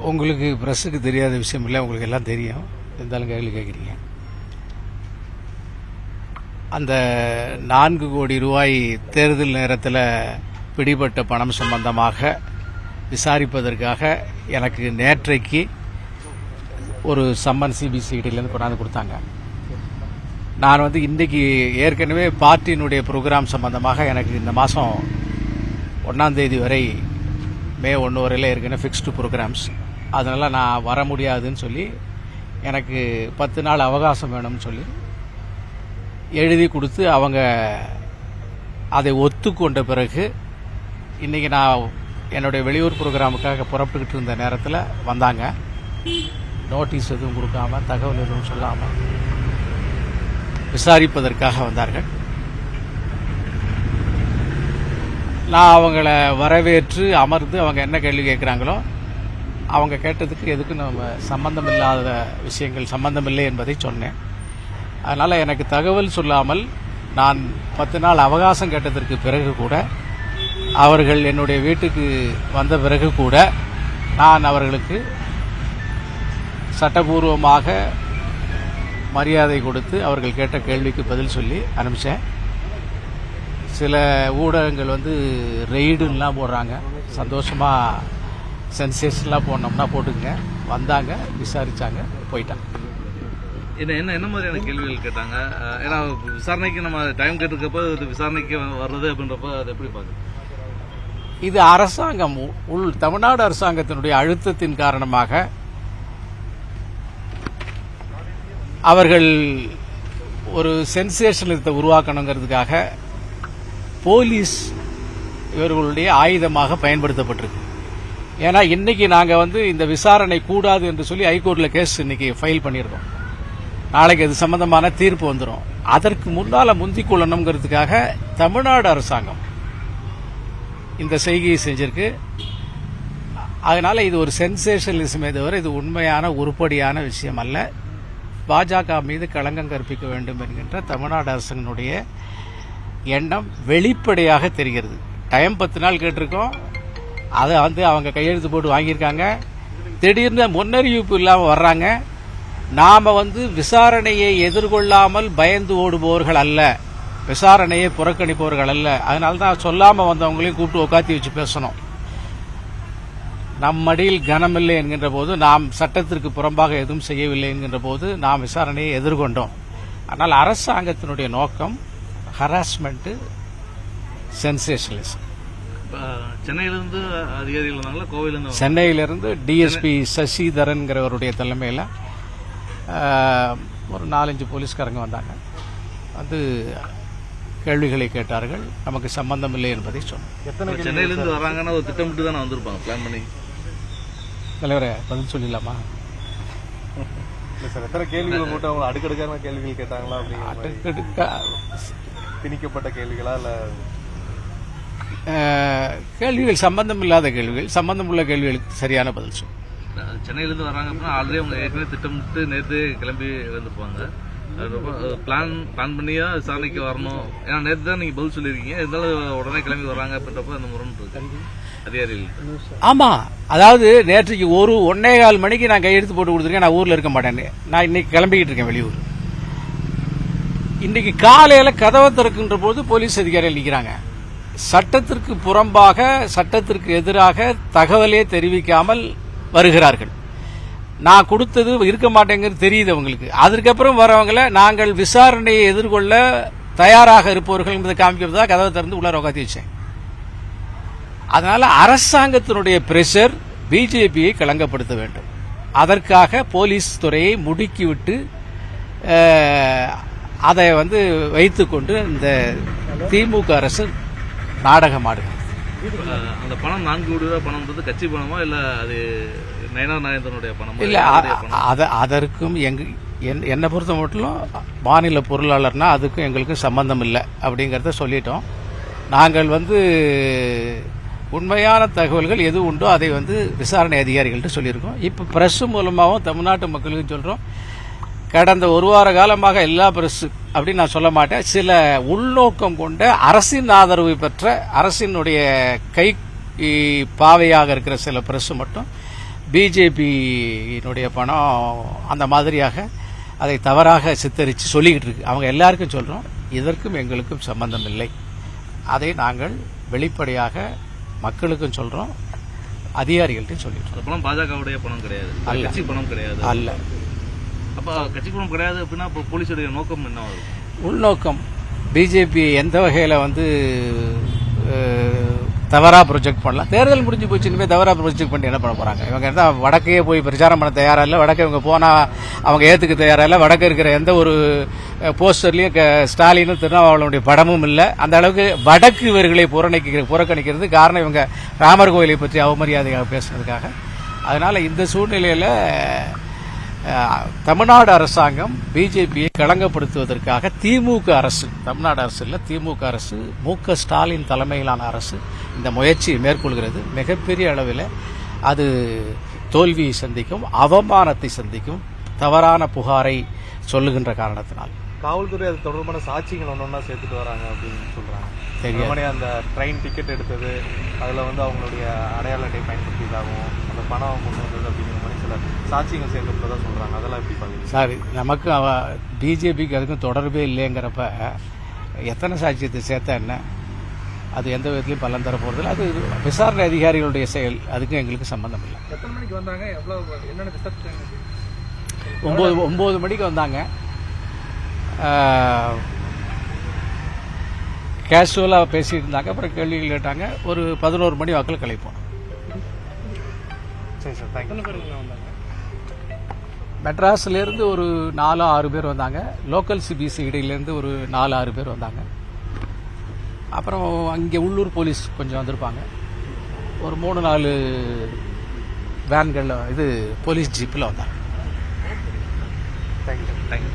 உங்களுக்கு பிரஸுக்கு தெரியாத விஷயம் இல்லை, உங்களுக்கு எல்லாம் தெரியும். இருந்தாலும் கேள்வி கேட்குறீங்க. அந்த 4 கோடி ரூபாய் தேர்தல் நேரத்தில் பிடிபட்ட பணம் சம்பந்தமாக விசாரிப்பதற்காக எனக்கு நேற்றைக்கு ஒரு சம்மன் சிபிசிஐடியிலேருந்து கொண்டாந்து கொடுத்தாங்க. நான் இன்றைக்கி ஏற்கனவே பார்ட்டியினுடைய ப்ரோக்ராம் சம்பந்தமாக எனக்கு இந்த மாதம் 1ஆம் தேதி வரை மே 1 வரையில் ஏற்கனவே ஃபிக்ஸ்டு ப்ரோக்ராம்ஸ். அதனால் நான் வர முடியாதுன்னு சொல்லி எனக்கு 10 நாள் அவகாசம் வேணும்னு சொல்லி எழுதி கொடுத்து அவங்க அதை ஒத்துக்கொண்ட பிறகு இன்றைக்கி நான் என்னுடைய வெளியூர் ப்ரோக்ராமுக்காக புறப்பட்டுக்கிட்டு இருந்த நேரத்தில் வந்தாங்க. நோட்டீஸ் எதுவும் கொடுக்காம, தகவல் எதுவும் சொல்லாமல் விசாரிப்பதற்காக வந்தார்கள். நான் அவங்கள வரவேற்று அமர்ந்து அவங்க என்ன கேள்வி கேட்குறாங்களோ அவங்க கேட்டதுக்கு எதுக்கும் நம்ம சம்பந்தம் இல்லாத விஷயங்கள் சம்பந்தமில்லை என்பதை சொன்னேன். அதனால் எனக்கு தகவல் சொல்லாமல் நான் 10 நாள் அவகாசம் கேட்டதற்கு பிறகு கூட, அவர்கள் என்னுடைய வீட்டுக்கு வந்த பிறகு கூட நான் அவர்களுக்கு சட்டபூர்வமாக மரியாதை கொடுத்து அவர்கள் கேட்ட கேள்விக்கு பதில் சொல்லி அனுப்பிச்சேன். சில ஊடகங்கள் ரெய்டுலாம் போடுறாங்க. சந்தோஷமாக சென்சேஷன்லாம் போடணும்னா போட்டுங்க. வந்தாங்க, விசாரித்தாங்க, போயிட்டாங்க. என்ன மாதிரியான கேள்விகள் கேட்டாங்க? ஏன்னா விசாரணைக்கு நம்ம டைம் கேட்டிருக்கப்போ விசாரணைக்கு வர்றது அப்படின்றப்ப அதை எப்படி பார்க்குறது? இது அரசாங்கம், தமிழ்நாடு அரசாங்கத்தினுடைய அழுத்தத்தின் காரணமாக அவர்கள் ஒரு சென்சேஷனத்தை உருவாக்கணுங்கிறதுக்காக போலீஸ் இவர்களுடைய ஆயுதமாக பயன்படுத்தப்பட்டிருக்கு. ஏன்னா இன்னைக்கு நாங்கள் இந்த விசாரணை கூடாது என்று சொல்லி ஹைகோர்ட்டில் கேஸ் இன்னைக்கு ஃபைல் பண்ணியிருக்கோம். நாளைக்கு அது சம்பந்தமான தீர்ப்பு வந்துடும். அதற்கு முன்னால் முந்திக் கொள்ளணுங்கிறதுக்காக தமிழ்நாடு அரசாங்கம் இந்த செய்கையை செஞ்சிருக்கு. அதனால இது ஒரு சென்சேஷனலிசமே தவிர இது உண்மையான உருப்படியான விஷயம் அல்ல. பாஜக மீது களங்கம் கற்பிக்க வேண்டும் என்கின்ற தமிழ்நாடு அரசினுடைய எண்ணம் வெளிப்படையாக தெரிகிறது. டைம் 10 நாள் கேட்டிருக்கோம். அதை அவங்க கையெழுத்து போட்டு வாங்கியிருக்காங்க. திடீர்னு முன்னறிவிப்பு இல்லாமல் வர்றாங்க. நாம் விசாரணையை எதிர்கொள்ளாமல் பயந்து ஓடுபவர்கள் அல்ல, விசாரணையை புறக்கணிப்பவர்கள் அல்ல. அதனால தான் சொல்லாமல் வந்தவங்களையும் கூப்பிட்டு உட்காத்தி வச்சு பேசணும். நம் மடியில் கனமில்லை என்கின்ற போது, நாம் சட்டத்திற்கு புறம்பாக எதுவும் செய்யவில்லை என்கின்ற போது நாம் விசாரணையை எதிர்கொண்டோம். ஆனால் அரசாங்கத்தினுடைய நோக்கம் ஹராஸ்மெண்ட், சென்சேஷனலிசம். சென்னையிலிருந்து அதிகாரிகள் வந்தாங்களா? கோவையிலிருந்து? சென்னையிலிருந்து டிஎஸ்பி சசிதரன்கிறவருடைய தலைமையில் ஒரு 4-5 போலீஸ்காரங்க வந்தாங்க. கேள்விகளை கேட்டார்கள். நமக்கு சம்பந்தம் இல்லை என்பதை சொன்னோம். சென்னையிலிருந்து வராங்கன்னா ஒரு திட்டமிட்டு தானே வந்திருப்பாங்க, பிளான் பண்ணி. தலைவரே பதில் சொல்லிடலாமா? எத்தனை கேள்விகள் மட்டும் அவங்க அடுக்கடுக்கான கேள்விகள் கேட்டாங்களா? அடுக்கடுக்கா திணிக்கப்பட்ட கேள்விகளா இல்ல கேள்விகள் சம்பந்தம் இல்லாத கேள்விகள், சம்பந்தம் உள்ள கேள்விகளுக்கு சரியான பதில் சொல்லும். சென்னையிலிருந்து வராங்க அப்படின்னா ஆல்ரெடி அவங்க ஏற்கனவே திட்டமிட்டு நேற்று கிளம்பி வந்திருப்பாங்க. பிளான் பண்ணியா விசாரணைக்கு வரணும். ஏன்னா நேற்று தான் நீங்க பதில் சொல்லியிருக்கீங்க. இருந்தாலும் உடனே கிளம்பி வராங்க அப்படின்றப்ப அந்த முரண் இருக்கு அதிகாரிகள். ஆமா, அதாவது நேற்றுக்கு 1:15 மணிக்கு நான் கையெழுத்து போட்டு கொடுத்துருக்கேன். நான் ஊர்ல இருக்க மாட்டேன்னு. நான் இன்னைக்கு கிளம்பிக்கிட்டு இருக்கேன் வெளியூர். இன்னைக்கு காலையில கதவை திறக்கின்ற போது போலீஸ் அதிகாரிகள் நிற்கிறாங்க. சட்டத்திற்கு புறம்பாக, சட்டத்திற்கு எதிராக தகவலே தெரிவிக்காமல் வருகிறார்கள். நான் கொடுத்தது இருக்க மாட்டேங்கிறது தெரியுது அவங்களுக்கு. அதுக்கப்புறம் வரவங்களை நாங்கள் விசாரணையை எதிர்கொள்ள தயாராக இருப்பவர்கள் என்பதை காமிக்கிறதா கதவை திறந்து உள்ள உட்காத்தி வச்சேன். அதனால அரசாங்கத்தினுடைய பிரஷர் பிஜேபியை களங்கப்படுத்த வேண்டும். அதற்காக போலீஸ் துறையை முடுக்கிவிட்டு அதை வைத்துக்கொண்டு இந்த திமுக அரசு நாடகம் ஆடுகிறது. அந்த பணம் 4 கோடி ரூபாய் பணம் கட்சி பணமா இல்ல அது நயனார் நாகேந்திரனுடைய பணமா? இல்ல, அதற்கும் என்னை பொறுத்த மட்டும் மாநில பொருளாளர்னா அதுக்கும் எங்களுக்கும் சம்பந்தம் இல்லை அப்படிங்கறத சொல்லிட்டோம். நாங்கள் உண்மையான தகவல்கள் எது உண்டோ அதை விசாரணை அதிகாரிகள்ட்ட சொல்லியிருக்கோம். இப்ப பிரஸ் மூலமாகவும் தமிழ்நாட்டு மக்களுக்கு சொல்றோம். கடந்த 1 வார காலமாக எல்லா பிரஸ் அப்படின்னு நான் சொல்ல மாட்டேன், சில உள்நோக்கம் கொண்ட அரசின் ஆதரவு பெற்ற அரசினுடைய கை பாவையாக இருக்கிற சில பிரஸ் மட்டும் பிஜேபியினுடைய பணம் அந்த மாதிரியாக அதை தவறாக சித்தரித்து சொல்லிக்கிட்டு இருக்கு. அவங்க எல்லாருக்கும் சொல்கிறோம், இதற்கும் எங்களுக்கும் சம்பந்தம் இல்லை. அதை நாங்கள் வெளிப்படையாக மக்களுக்கும் சொல்கிறோம், அதிகாரிகள்ட்டையும் சொல்லிட்டு அந்த பணம் பாஜகவுடைய பணம் கிடையாது, அல்ல. கட்சி பணம் கிடையாது. அல்ல. அப்ப கட்சி பணம் கிடையாது அப்படின்னா இப்போ போலீஸுடைய நோக்கம் என்ன இருக்கும்? உள்நோக்கம் பிஜேபி எந்த வகையில் வந்து தவறாக ப்ரொஜெக்ட் பண்ணலாம். தேர்தல் முடிஞ்சு போச்சு, இனிமேல் தவறாக ப்ரொஜெக்ட் பண்ணி என்ன பண்ண போகிறாங்க? இவங்க என்ன வடக்கையே போய் பிரச்சாரம் பண்ண தயாராக இல்லை, வடக்கை இவங்க போனால் அவங்க ஏற்றுக்க தயாராக இல்லை. வடக்கு இருக்கிற எந்த ஒரு போஸ்டர்லேயும் ஸ்டாலினும் திருநாவாளனுடைய படமும் இல்லை. அந்த அளவுக்கு வடக்கு இவர்களை புறக்கணிக்கிறது காரணம் இவங்க ராமர் கோயிலை பற்றி அவமரியாதையாக பேசுனதுக்காக. அதனால் இந்த சூழ்நிலையில் தமிழ்நாடு அரசாங்கம் பிஜேபியை களங்கப்படுத்துவதற்காக திமுக அரசு, தமிழ்நாடு அரசு இல்லை, திமுக அரசு, மு.க. ஸ்டாலின் தலைமையிலான அரசு இந்த முயற்சியை மேற்கொள்கிறது. மிகப்பெரிய அளவில் அது தோல்வியை சந்திக்கும், அவமானத்தை சந்திக்கும், தவறான புகாரை சொல்லுகின்ற காரணத்தினால். காவல்துறை அது தொடர்பான சாட்சிகள் ஒன்னொன்னா சேர்த்துட்டு வராங்க அப்படின்னு சொல்றாங்க. தெரியாது. அந்த ட்ரெயின் டிக்கெட் எடுத்தது, அதுல வந்து அவங்களுடைய அடையாள அட்டை பயன்படுத்தியதாகவும் அந்த பணம் கொண்டு வந்தது அப்படிங்கிற மாதிரி சில சாட்சிகள் சேர்க்கப்பட்டதா சொல்றாங்க. அதெல்லாம் எப்படி பாக்குறீங்க? சார், நமக்கு பிஜேபிக்கு அதுக்கும் தொடர்பே இல்லைங்கிறப்ப எத்தனை சாட்சியத்தை சேர்த்தா என்ன? அது எந்த விதத்திலையும் பலன் தர போறதில்லை. அது விசாரணை அதிகாரிகளுடைய செயல், அதுக்கும் எங்களுக்கு சம்பந்தம் இல்லை. எத்தனை மணிக்கு வந்தாங்க? எவ்வளவு என்னென்ன விசாரிச்சாங்க? 9 மணிக்கு வந்தாங்க. கேஷுவலாக பேசிட்டு இருந்தாங்க. அப்புறம் கேள்விகள் கேட்டாங்க. ஒரு 11 மணி வாக்கில் கிளப்போம். சரி சார், தேங்க்யூ. மெட்ராஸ்லேருந்து ஒரு 4-6 பேர் வந்தாங்க. லோக்கல் சிபிசி இடையிலேருந்து ஒரு 4-6 பேர் வந்தாங்க. அப்புறம் அங்கே உள்ளூர் போலீஸ் கொஞ்சம் வந்திருப்பாங்க. ஒரு 3-4 வேன்களில் போலீஸ் ஜீப்பில் வந்தாங்க. தேங்க்யூ. தேங்க்யூ.